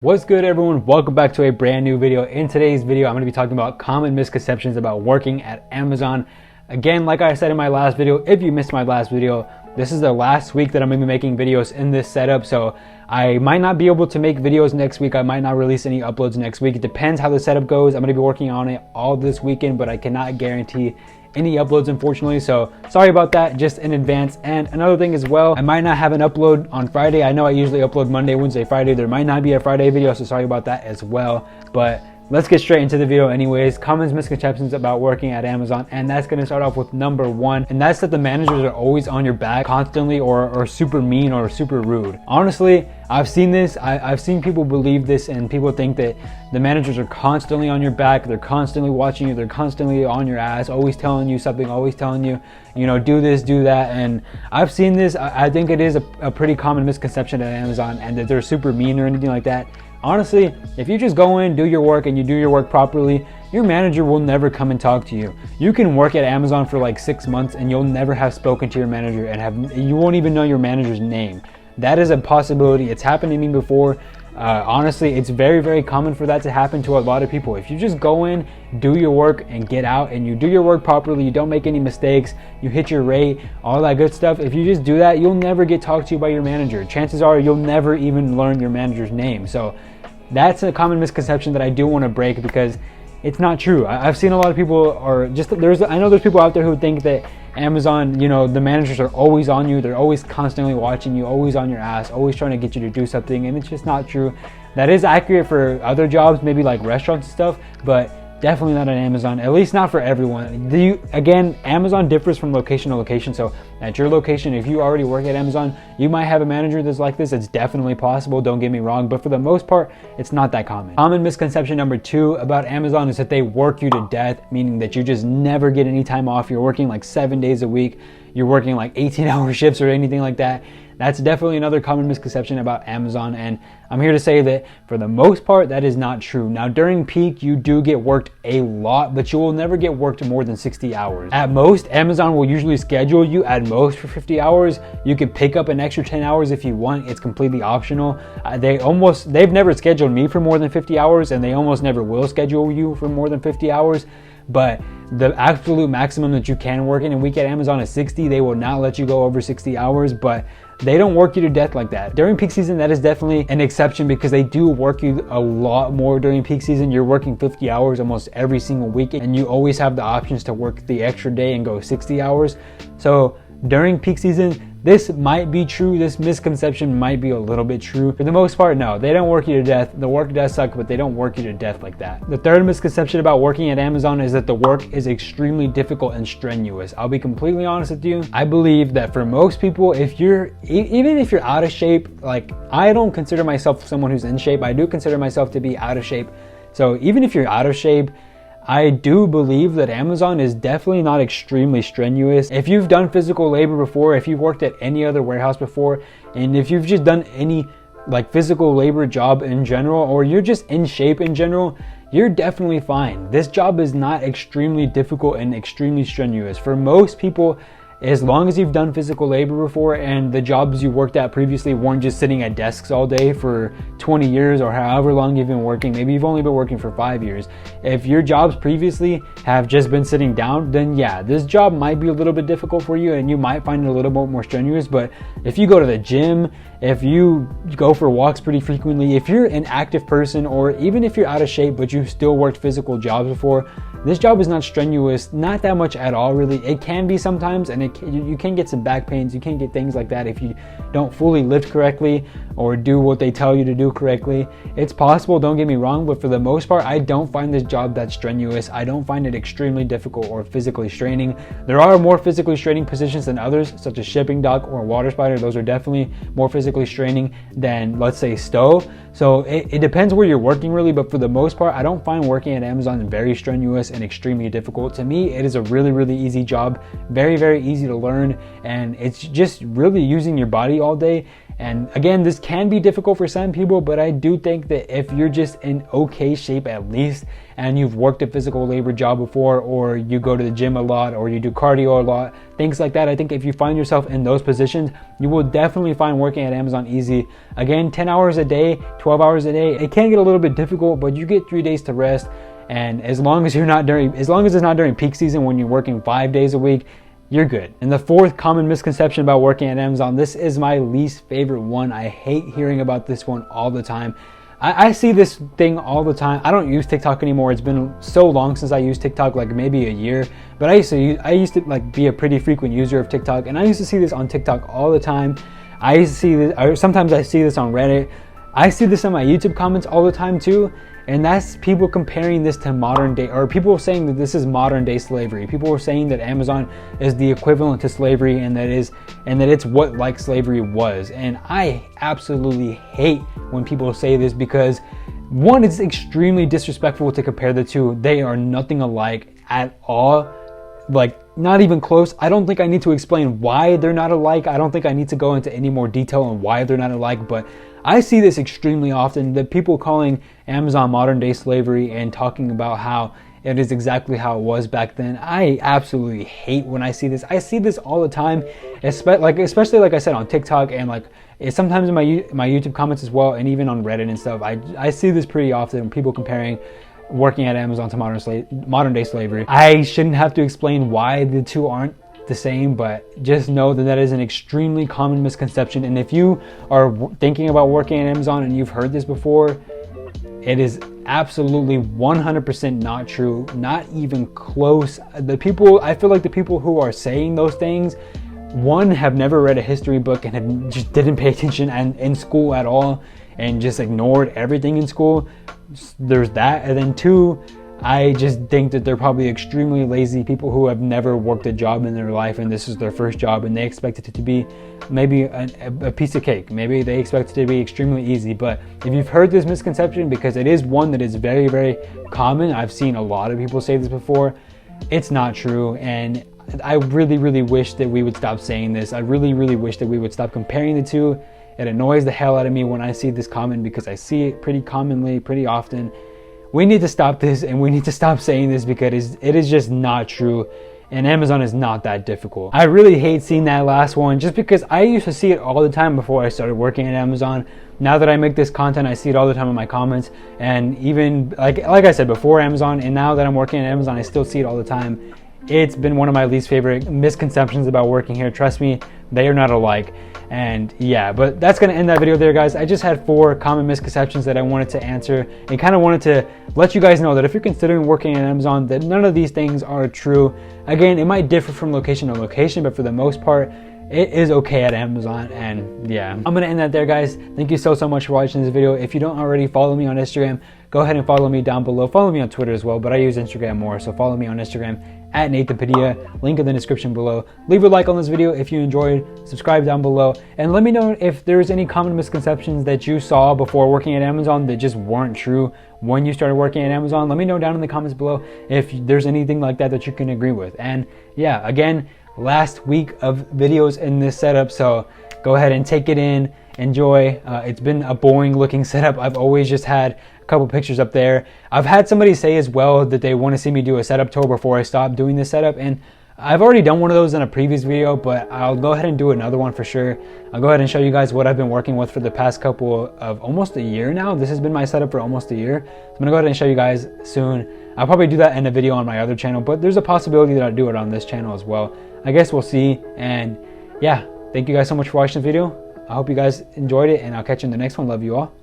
What's good, everyone? Welcome back to a brand new video. In today's video, I'm going to be talking about common misconceptions about working at Amazon. Again, like I said in my last video, if you missed my last video, this is the last week that I'm going to be making videos in this setup. So I might not be able to make videos next week. I might not release any uploads next week. It depends how the setup goes. I'm going to be working on it all this weekend, but I cannot guarantee any uploads, unfortunately, so sorry about that just in advance. And another thing as well, I might not have an upload on Friday. I know I usually upload Monday, Wednesday, Friday. There might not be a Friday video, so sorry about that as well. But let's get straight into the video anyways. Common misconceptions about working at Amazon, and that's going to start off with number one, and that's that the managers are always on your back constantly or super mean or super rude. Honestly, I've seen this. I've seen people believe this, and people think that the managers are constantly on your back. They're constantly watching you. They're constantly on your ass, always telling you something, always telling you, do this, do that. And I've seen this. I think it is a pretty common misconception at Amazon, and that they're super mean or anything like that. Honestly, if you just go in, do your work, and you do your work properly, your manager will never come and talk to you. You can work at Amazon for like 6 months and you'll never have spoken to your manager, and you won't even know your manager's name. That is a possibility. It's happened to me before. Honestly, it's very, very common for that to happen to a lot of people. If you just go in, do your work, and get out, and you do your work properly, you don't make any mistakes, you hit your rate, all that good stuff. If you just do that, you'll never get talked to by your manager. Chances are you'll never even learn your manager's name. So that's a common misconception that I do want to break, because it's not true. I've seen a lot of people, I know there's people out there who think that Amazon, the managers are always on you. They're always constantly watching you, always on your ass, always trying to get you to do something, and it's just not true. That is accurate for other jobs, maybe like restaurants and stuff, but definitely not at Amazon, at least not for everyone. Again, Amazon differs from location to location. So at your location, if you already work at Amazon, you might have a manager that's like this. It's definitely possible, don't get me wrong, but for the most part, it's not that common. Common misconception number two about Amazon is that they work you to death, meaning that you just never get any time off. You're working like 7 days a week. You're working like 18-hour shifts or anything like that. That's definitely another common misconception about Amazon, and I'm here to say that for the most part, that is not true. Now, during peak, you do get worked a lot, but you will never get worked more than 60 hours. At most, Amazon will usually schedule you at most for 50 hours. You can pick up an extra 10 hours if you want. It's completely optional. They've never scheduled me for more than 50 hours, and they almost never will schedule you for more than 50 hours. But the absolute maximum that you can work in a week at Amazon is 60. They will not let you go over 60 hours, but they don't work you to death like that. During peak season, that is definitely an exception, because they do work you a lot more during peak season. You're working 50 hours almost every single week, and you always have the options to work the extra day and go 60 hours. So during peak season, this might be true. This misconception might be a little bit true. For the most part, no, they don't work you to death. The work does suck, but they don't work you to death like that. The third misconception about working at Amazon is that the work is extremely difficult and strenuous. I'll be completely honest with you. I believe that for most people, even if you're out of shape, like I don't consider myself someone who's in shape. I do consider myself to be out of shape. So even if you're out of shape, I do believe that Amazon is definitely not extremely strenuous. If you've done physical labor before, if you've worked at any other warehouse before, and if you've just done any like physical labor job in general, or you're just in shape in general, you're definitely fine. This job is not extremely difficult and extremely strenuous. For most people, as long as you've done physical labor before, and the jobs you worked at previously weren't just sitting at desks all day for 20 years or however long you've been working, maybe you've only been working for 5 years. If your jobs previously have just been sitting down, then yeah, this job might be a little bit difficult for you, and you might find it a little bit more strenuous. But if you go to the gym, if you go for walks pretty frequently, if you're an active person, or even if you're out of shape but you've still worked physical jobs before, this job is not strenuous, not that much at all really. It can be sometimes, and you can get some back pains, you can get things like that if you don't fully lift correctly or do what they tell you to do correctly. It's possible, don't get me wrong, but for the most part, I don't find this job that strenuous. I don't find it extremely difficult or physically straining. There are more physically straining positions than others, such as shipping dock or water spider. Those are definitely more physically straining than, let's say, stow. So it depends where you're working really, but for the most part, I don't find working at Amazon very strenuous and extremely difficult. To me, it is a really, really easy job, very, very easy to learn, and it's just really using your body all day. And again, this can be difficult for some people, but I do think that if you're just in okay shape at least, and you've worked a physical labor job before, or you go to the gym a lot, or you do cardio a lot, things like that, I think if you find yourself in those positions, you will definitely find working at Amazon easy. Again, 10 hours a day, 12 hours a day, it can get a little bit difficult, but you get 3 days to rest. And as long as it's not during peak season when you're working 5 days a week, you're good. And the fourth common misconception about working at Amazon, this is my least favorite one. I hate hearing about this one all the time. I see this thing all the time. I don't use TikTok anymore. It's been so long since I used TikTok, like maybe a year. But I used to like be a pretty frequent user of TikTok, and I used to see this on TikTok all the time. I used to see this, or sometimes I see this on Reddit. I see this in my YouTube comments all the time too. And that's people comparing this to modern day, or people saying that this is modern day slavery. People are saying that Amazon is the equivalent to slavery, and that it's what like slavery was. And I absolutely hate when people say this, because one, it's extremely disrespectful to compare the two. They are nothing alike at all. Like, not even close. I don't think I need to explain why they're not alike. I don't think I need to go into any more detail on why they're not alike, but I see this extremely often, that people calling Amazon modern day slavery and talking about how it is exactly how it was back then. I absolutely hate when I see this. I see this all the time, especially like I said on TikTok, and like sometimes in my YouTube comments as well, and even on Reddit and stuff. I see this pretty often, people comparing working at Amazon to modern day slavery. I shouldn't have to explain why the two aren't the same, but just know that that is an extremely common misconception. And if you are thinking about working at Amazon and you've heard this before, it is absolutely 100% not true, not even close. I feel like the people who are saying those things, one, have never read a history book and just didn't pay attention in school at all, and just ignored everything in school. There's that. And then two, I just think that they're probably extremely lazy people who have never worked a job in their life, and this is their first job, and they expect it to be maybe a piece of cake. Maybe they expect it to be extremely easy. But if you've heard this misconception, because it is one that is very, very common, I've seen a lot of people say this before, it's not true. And I really, really wish that we would stop saying this. I really, really wish that we would stop comparing the two. It annoys the hell out of me when I see this comment, because I see it pretty commonly, pretty often. We need to stop this, and we need to stop saying this, because it is just not true, and Amazon is not that difficult. I really hate seeing that last one, just because I used to see it all the time before I started working at Amazon. Now that I make this content, I see it all the time in my comments, and even like I said, before Amazon, and now that I'm working at Amazon, I still see it all the time. It's been one of my least favorite misconceptions about working here. Trust me, they are not alike. And yeah, but that's going to end that video there, guys. I just had 4 common misconceptions that I wanted to answer, and kind of wanted to let you guys know that if you're considering working at Amazon, that none of these things are true. Again, it might differ from location to location, but for the most part, it is okay at Amazon. And yeah, I'm going to end that there, guys. Thank you so much for watching this video. If you don't already follow me on Instagram, go ahead and follow me down below. Follow me on Twitter as well, but I use Instagram more, so follow me on Instagram at Nathan Padilla, link in the description below. Leave a like on this video if you enjoyed, subscribe down below, and let me know if there's any common misconceptions that you saw before working at Amazon that just weren't true when you started working at Amazon. Let me know down in the comments below if there's anything like that you can agree with. And yeah, again, last week of videos in this setup, so go ahead and take it in, enjoy. It's been a boring looking setup. I've always just had a couple pictures up there. I've had somebody say as well that they want to see me do a setup tour before I stop doing this setup, and I've already done one of those in a previous video, but I'll go ahead and do another one for sure. I'll go ahead and show you guys what I've been working with for the past couple of almost a year now. This has been my setup for almost a year. So I'm gonna go ahead and show you guys soon. I'll probably do that in a video on my other channel, but there's a possibility that I'll do it on this channel as well. I guess we'll see. And yeah, thank you guys so much for watching the video. I hope you guys enjoyed it, and I'll catch you in the next one. Love you all.